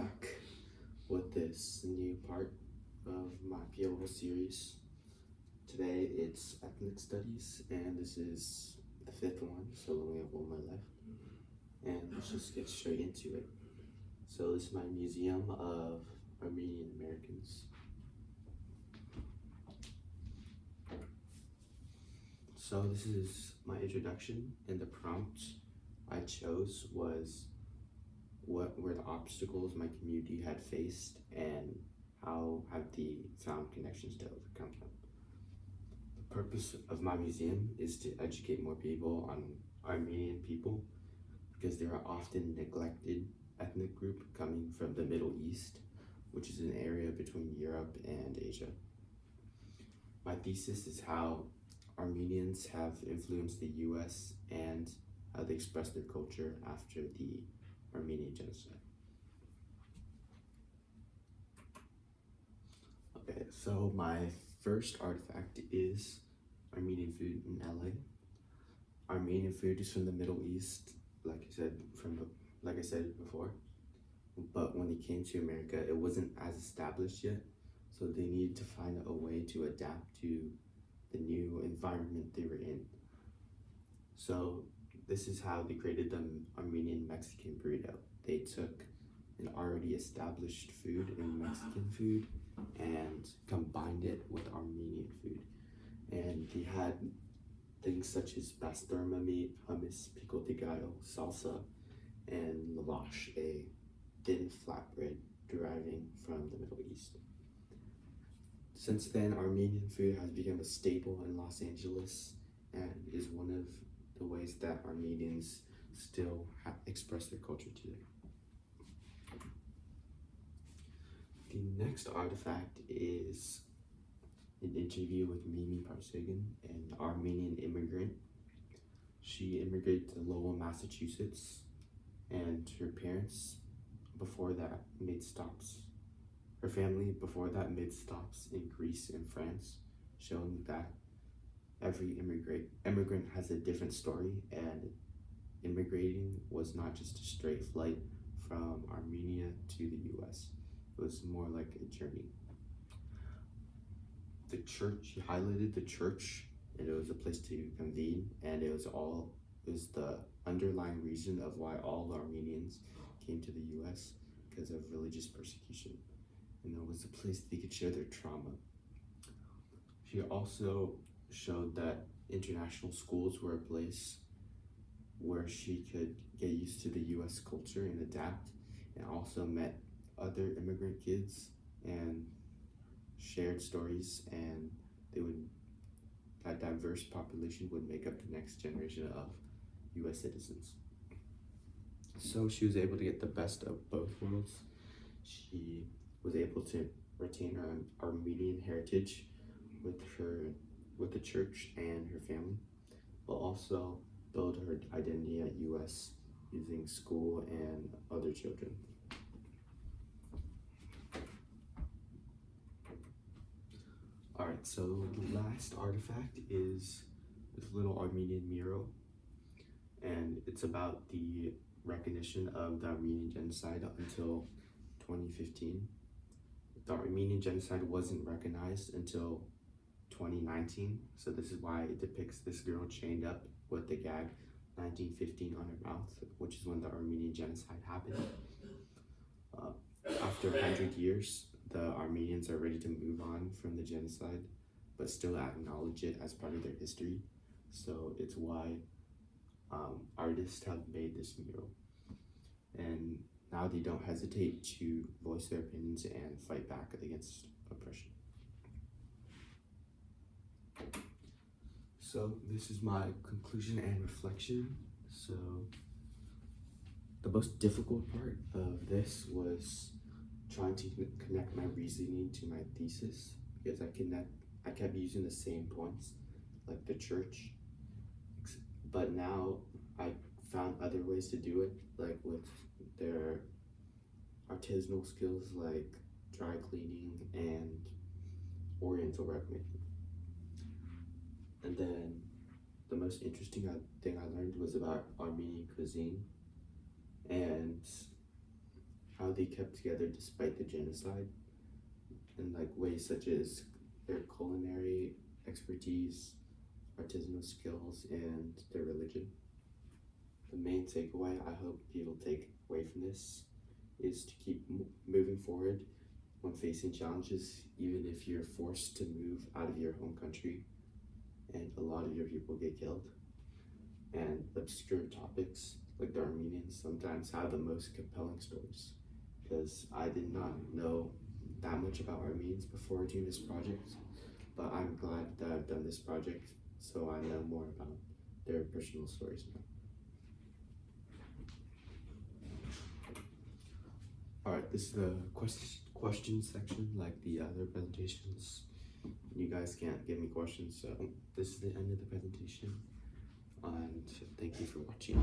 back with this new part of my POL series. Today it's ethnic studies, and this is the fifth one, so we only have one more left. And let's just get straight into it. So this is my museum of Armenian Americans. So this is my introduction, and the prompt I chose was what were the obstacles my community had faced and how have they found connections to overcome them. The purpose of my museum is to educate more people on Armenian people because they are often neglected ethnic group coming from the Middle East, which is an area between Europe and Asia. My thesis is how Armenians have influenced the US and how they express their culture after the Armenian genocide. Okay, so my first artifact is Armenian food in LA. Armenian food is from the Middle East, like I said before. But when they came to America, it wasn't as established yet, so they needed to find a way to adapt to the new environment they were in. So this is how they created the Armenian Mexican burrito. They took an already established food in Mexican food and combined it with Armenian food. And they had things such as pastrama meat, hummus, pico de gallo, salsa, and lavash, a thin flatbread deriving from the Middle East. Since then, Armenian food has become a staple in Los Angeles and is one of the ways that Armenians still express their culture today. The next artifact is an interview with Mimi Parsegan, an Armenian immigrant. She immigrated to Lowell, Massachusetts, and her parents before that made stops. Her family before that made stops in Greece and France, showing that every immigrant has a different story, and immigrating was not just a straight flight from Armenia to the US. It was more like a journey. The church, he highlighted the church, and it was a place to convene, and it was the underlying reason of why all Armenians came to the US, because of religious persecution. And it was a place they could share their trauma. She also showed that international schools were a place where she could get used to the US culture and adapt, and also met other immigrant kids and shared stories, and that diverse population would make up the next generation of US citizens. So she was able to get the best of both worlds. She was able to retain her Armenian heritage with the church and her family, but also build her identity at US using school and other children. Alright, so the last artifact is this little Armenian mural, and it's about the recognition of the Armenian genocide until 2015. The Armenian genocide wasn't recognized until 2019, so this is why it depicts this girl chained up with the gag 1915 on her mouth, which is when the Armenian genocide happened. After 100 years, the Armenians are ready to move on from the genocide, but still acknowledge it as part of their history. So it's why artists have made this mural. And now they don't hesitate to voice their opinions and fight back against oppression. So this is my conclusion and reflection. So the most difficult part of this was trying to connect my reasoning to my thesis, because I kept using the same points, like the church, but now I found other ways to do it, like with their artisanal skills like dry cleaning and oriental rug making. And then the most interesting thing I learned was about Armenian cuisine and how they kept together despite the genocide, in like ways such as their culinary expertise, artisanal skills, and their religion. The main takeaway I hope people take away from this is to keep moving forward when facing challenges, even if you're forced to move out of your home country and a lot of your people get killed. And obscure topics like the Armenians sometimes have the most compelling stories, because I did not know that much about Armenians before doing this project, but I'm glad that I've done this project so I know more about their personal stories now. Alright, this is the question section like the other presentations. You guys can't give me questions, so this is the end of the presentation, and thank you for watching.